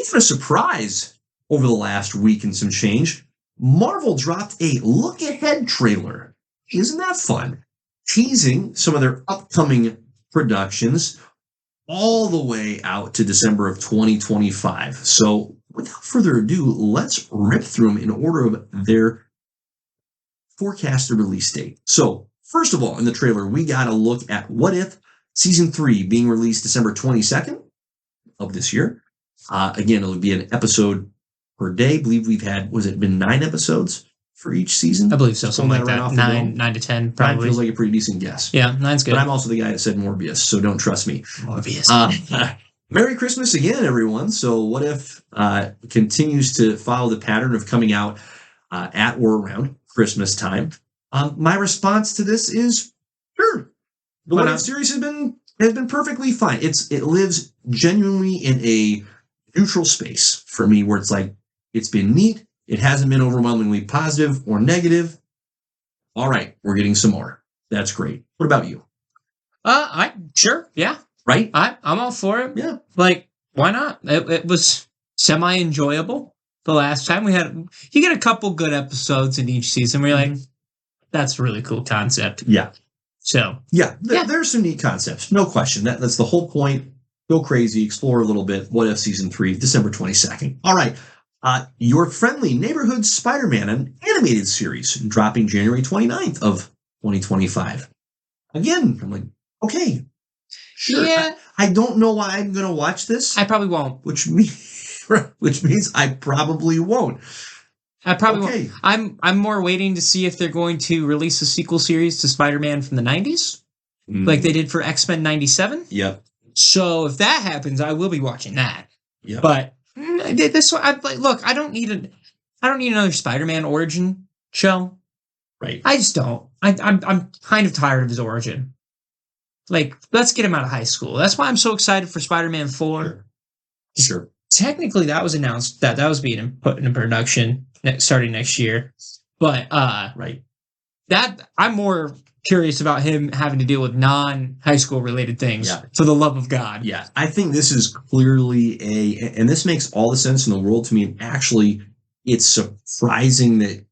even a surprise over the last week and some change, Marvel dropped a look-ahead trailer. Isn't that fun? Teasing some of their upcoming productions all the way out to December of 2025. So without further ado, let's rip through them in order of their forecasted release date. So first of all, in the trailer, we got a look at What If Season 3 being released December 22nd of this year. Again, it'll be an episode per day. I believe we've had, been 9 episodes for each season? I believe so, something like that. 9 to 10, probably. 9 feels like a pretty decent guess. Yeah, 9's good. But I'm also the guy that said Morbius, so don't trust me. Morbius. Merry Christmas again, everyone. So What If continues to follow the pattern of coming out at or around Christmas time. My response to this is, sure. The What If series has been perfectly fine. It lives genuinely in a neutral space for me where it's like, it's been neat. It hasn't been overwhelmingly positive or negative. All right, we're getting some more. That's great. What about you? Sure, yeah. Right? I'm all for it. Yeah. Like, why not? It was semi-enjoyable the last time. You get a couple good episodes in each season where you're like, that's a really cool concept. Yeah. So. Yeah, there's some neat concepts. No question. That's the whole point. Go crazy, explore a little bit. What If Season 3, December 22nd. All right. Your Friendly Neighborhood Spider-Man, an animated series, dropping January 29th of 2025. Again, I'm like, okay, sure. Yeah. I don't know why I'm going to watch this. I probably won't. Which means I probably won't. I probably won't. I'm more waiting to see if they're going to release a sequel series to Spider-Man from the 90s, like they did for X-Men 97. Yep. So if that happens, I will be watching that. Yep. But this one, look, I don't need another Spider-Man origin show. Right. I just don't. I'm kind of tired of his origin. Like, let's get him out of high school. That's why I'm so excited for Spider-Man 4. Sure. Technically, that was announced that was being put into production starting next year. But right. That I'm more curious about him having to deal with non-high school related things. Yeah. For the love of God. Yeah, I think this is clearly and this makes all the sense in the world to me. And actually, it's surprising that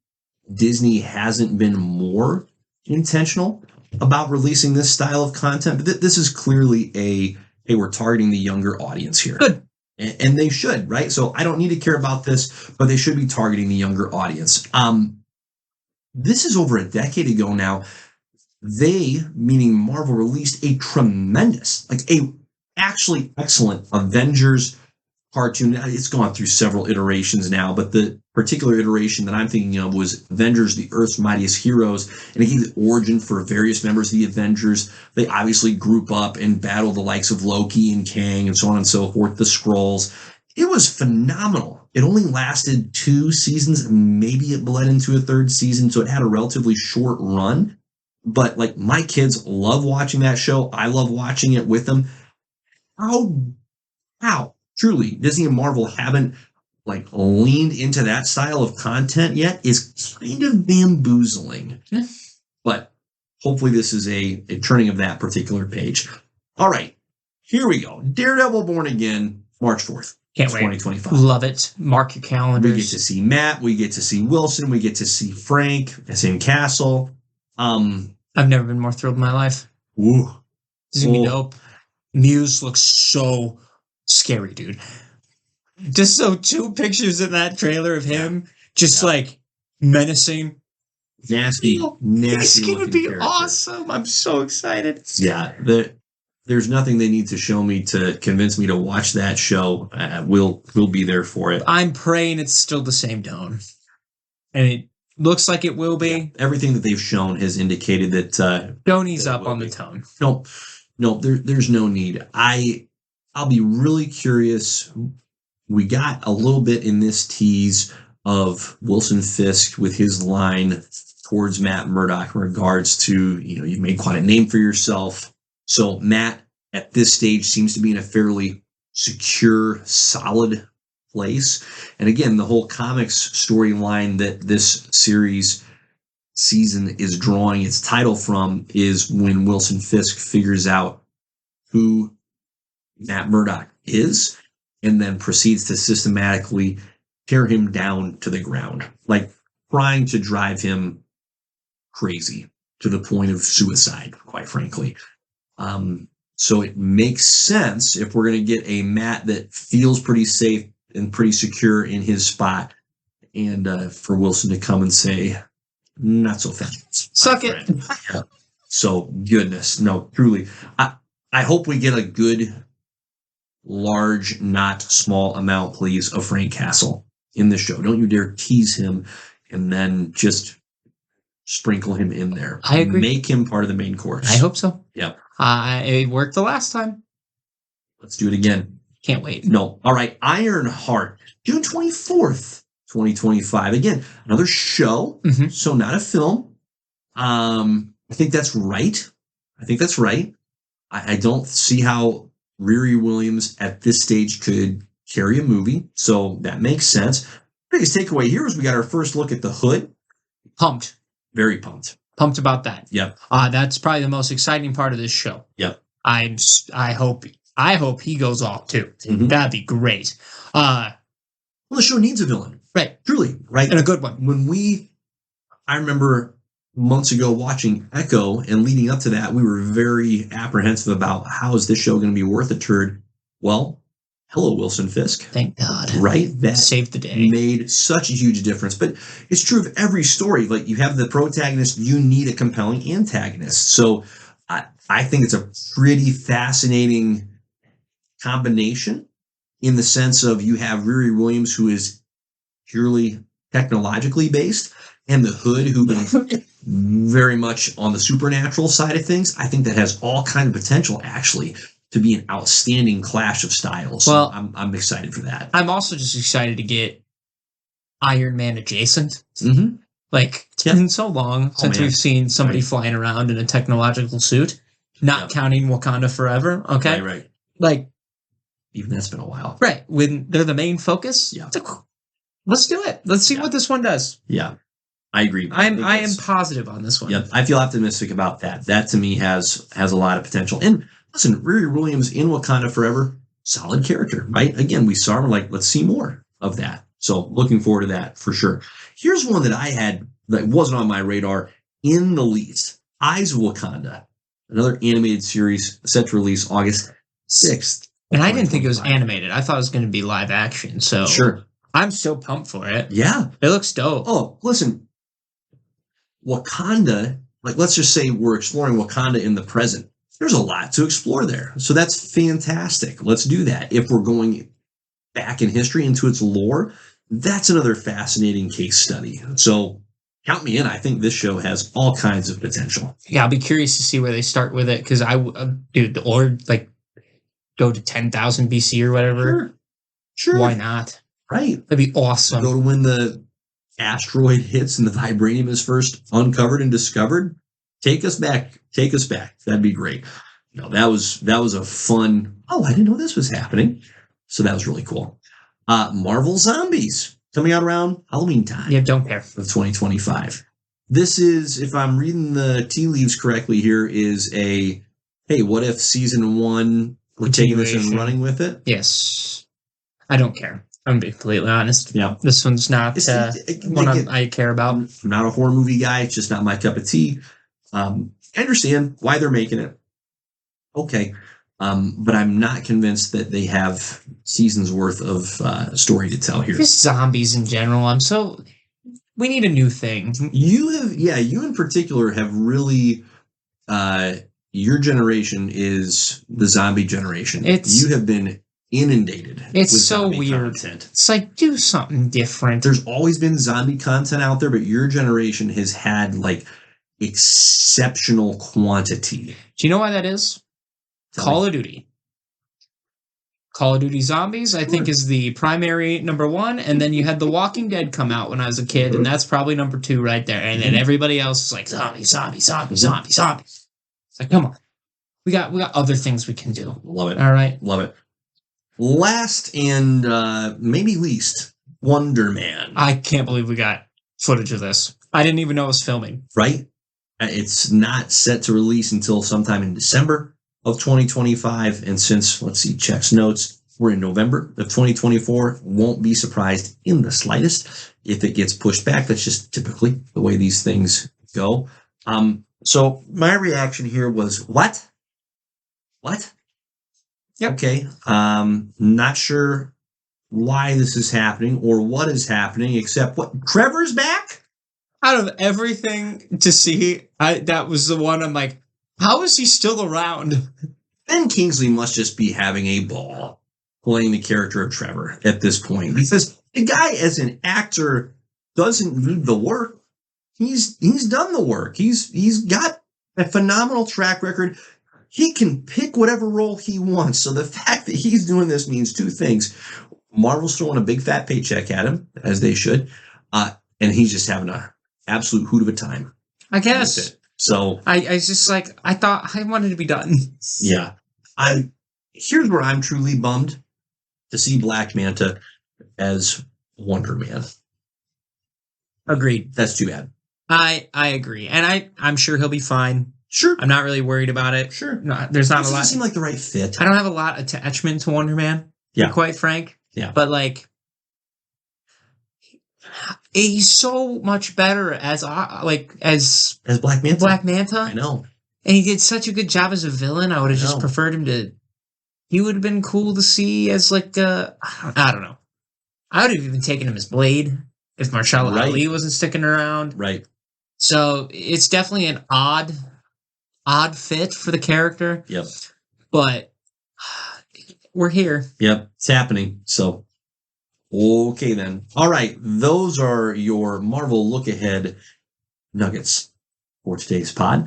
Disney hasn't been more intentional about releasing this style of content. But this is clearly hey, we're targeting the younger audience here. Good. And they should, right? So I don't need to care about this, but they should be targeting the younger audience. This is over a decade ago now. They, meaning Marvel, released a tremendous, actually excellent Avengers cartoon. It's gone through several iterations now, but the particular iteration that I'm thinking of was Avengers, the Earth's Mightiest Heroes, and it gave the origin for various members of the Avengers. They obviously group up and battle the likes of Loki and Kang and so on and so forth, the Skrulls. It was phenomenal. It only lasted 2 seasons, maybe it bled into a 3rd season, so it had a relatively short run. But my kids love watching that show. I love watching it with them. How truly Disney and Marvel haven't leaned into that style of content yet is kind of bamboozling. But hopefully this is a turning of that particular page. All right, here we go. Daredevil Born Again, March 4th. Can't wait. 2025. Love it. Mark your calendars. We get to see Matt. We get to see Wilson. We get to see Frank. Sam Castle. I've never been more thrilled in my life. Ooh. This is going to be dope. Muse looks so scary, dude. Just 2 pictures in that trailer of him, menacing. Nasty. It's going to be character. awesome. I'm so excited. Yeah. There's nothing they need to show me to convince me to watch that show. We'll be there for it. I'm praying it's still the same tone. And it looks like it will be. Yeah. Everything that they've shown has indicated that don't ease up on the tone. No, there's no need. I'll be really curious. We got a little bit in this tease of Wilson Fisk with his line towards Matt Murdock in regards to, you've made quite a name for yourself. So Matt at this stage seems to be in a fairly secure, solid place. And again, the whole comics storyline that this season is drawing its title from is when Wilson Fisk figures out who Matt Murdock is and then proceeds to systematically tear him down to the ground, like trying to drive him crazy to the point of suicide, quite frankly. So it makes sense if we're going to get a Matt that feels pretty safe and pretty secure in his spot, and for Wilson to come and say, not so fast. Suck it. Yeah. So goodness, no, truly. I hope we get a good, large, not small amount, please, of Frank Castle in the show. Don't you dare tease him and then just sprinkle him in there. I agree. Make him part of the main course. I hope so. Yep. It worked the last time. Let's do it again. Can't wait. No. All right. Ironheart, June 24th, 2025. Again, another show. Mhm. So not a film. I think that's right. I don't see how Riri Williams at this stage could carry a movie. So that makes sense. Biggest takeaway here is we got our first look at the hood. Pumped. Very pumped. Pumped about that. Yep. That's probably the most exciting part of this show. Yep. I hope he goes off too. Mhm. That'd be great. Well, the show needs a villain. Right. Truly, right? And a good one. I remember months ago watching Echo, and leading up to that, we were very apprehensive about how is this show going to be worth a turd. Well, hello, Wilson Fisk. Thank God. Right? That Saved the day. made such a huge difference. But it's true of every story. Like, you have the protagonist, you need a compelling antagonist. So I think it's a pretty fascinating combination, in the sense of you have Riri Williams, who is purely technologically based, and the Hood, who is very much on the supernatural side of things. I think that has all kind of potential, actually, to be an outstanding clash of styles. Well, so I'm excited for that. I'm also just excited to get Iron Man adjacent. Mm-hmm. Like, it's Yeah. been so long since man. we've seen somebody Right. flying around in a technological suit, not Yep. counting Wakanda Forever. Okay. Right. Like, Even that's been a while. right. When they're the main focus. Yeah. it's like, let's do it. Let's see Yeah. what this one does. Yeah, I agree. I am think positive on this one. Yep, I feel optimistic about that. That to me has a lot of potential. And listen, Riri Williams in Wakanda Forever, solid character, right? Again, we saw her, like, let's see more of that. So looking forward to that for sure. Here's one that I had that wasn't on my radar in the least. Eyes of Wakanda, another animated series set to release August 6th. And I didn't think it was 2025. animated. I thought it was going to be live action. So Sure. I'm so pumped for it. Yeah. It looks dope. Oh, listen, Wakanda, like, let's just say we're exploring Wakanda in the present. There's a lot to explore there. So that's fantastic. Let's do that. If we're going back in history into its lore, that's another fascinating case study. So count me in. I think this show has all kinds of potential. Yeah, I'll be curious to see where they start with it because dude, or like go to 10,000 BC or whatever. Sure. Why not? Right. That'd be awesome. Go to when the asteroid hits and the vibranium is first uncovered and discovered. Take us back. That'd be great. No, that was a fun. Oh, I didn't know this was happening. So that was really cool. Marvel Zombies coming out around Halloween time Yeah, don't care. of 2025. This is, if I'm reading the tea leaves correctly here, is a, hey, what if season 1, we're taking this and Continuation. running with it? Yes. I don't care. I'm being completely honest. Yeah. This one's not one I care about. I'm not a horror movie guy. It's just not my cup of tea. I understand why they're making it. Okay. But I'm not convinced that they have seasons worth of story to tell here. Just zombies in general. We need a new thing. You in particular have really, your generation is the zombie generation. You have been inundated. It's with so zombie weird. content. It's like, do something different. There's always been zombie content out there, but your generation has had, like, exceptional quantity. Do you know why that is? Call of Duty. Call of Duty Zombies, I think, is the primary number one, and then you had The Walking Dead come out when I was a kid, and that's probably number 2 right there. And then everybody else is like zombie. It's like, come on, we got other things we can do. Love it. All right, Love it. Last and maybe least, Wonder Man. I can't believe we got footage of this. I didn't even know it was filming. Right? It's not set to release until sometime in December of 2025. And since, let's see, checks notes, We're in November of 2024. Won't be surprised in the slightest if it gets pushed back. That's just typically the way these things go. So my reaction here was, what? What? Yep. Okay. Not sure why this is happening or what is happening, except what? Trevor's back? Out of everything to see, that was the one I'm like, how is he still around? Ben Kingsley must just be having a ball playing the character of Trevor at this point. Because the guy, as an actor, doesn't need the work. He's done the work. He's got a phenomenal track record. He can pick whatever role he wants. So the fact that he's doing this means two things. Marvel's throwing a big fat paycheck at him, as they should, and he's just having an absolute hoot of a time. I guess. So I just like, I thought I wanted to be done. Yeah. Here's where I'm truly bummed to see Black Manta as Wonder Man. Agreed. That's too bad. I agree. And I'm sure he'll be fine. Sure. I'm not really worried about it. Sure. No, there's not a lot. Doesn't seem like the right fit. I don't have a lot of attachment to Wonder Man, to be quite frank. Yeah. But like, he's so much better as Black Manta. Black Manta. I know. And he did such a good job as a villain. I would have just preferred him to. He would have been cool to see as like I don't know. I would have even taken him as Blade if Marshall Ali wasn't sticking around. Right. So it's definitely an odd fit for the character. Yep. But we're here. Yep. It's happening. So, okay then. All right. Those are your Marvel look ahead nuggets for today's pod.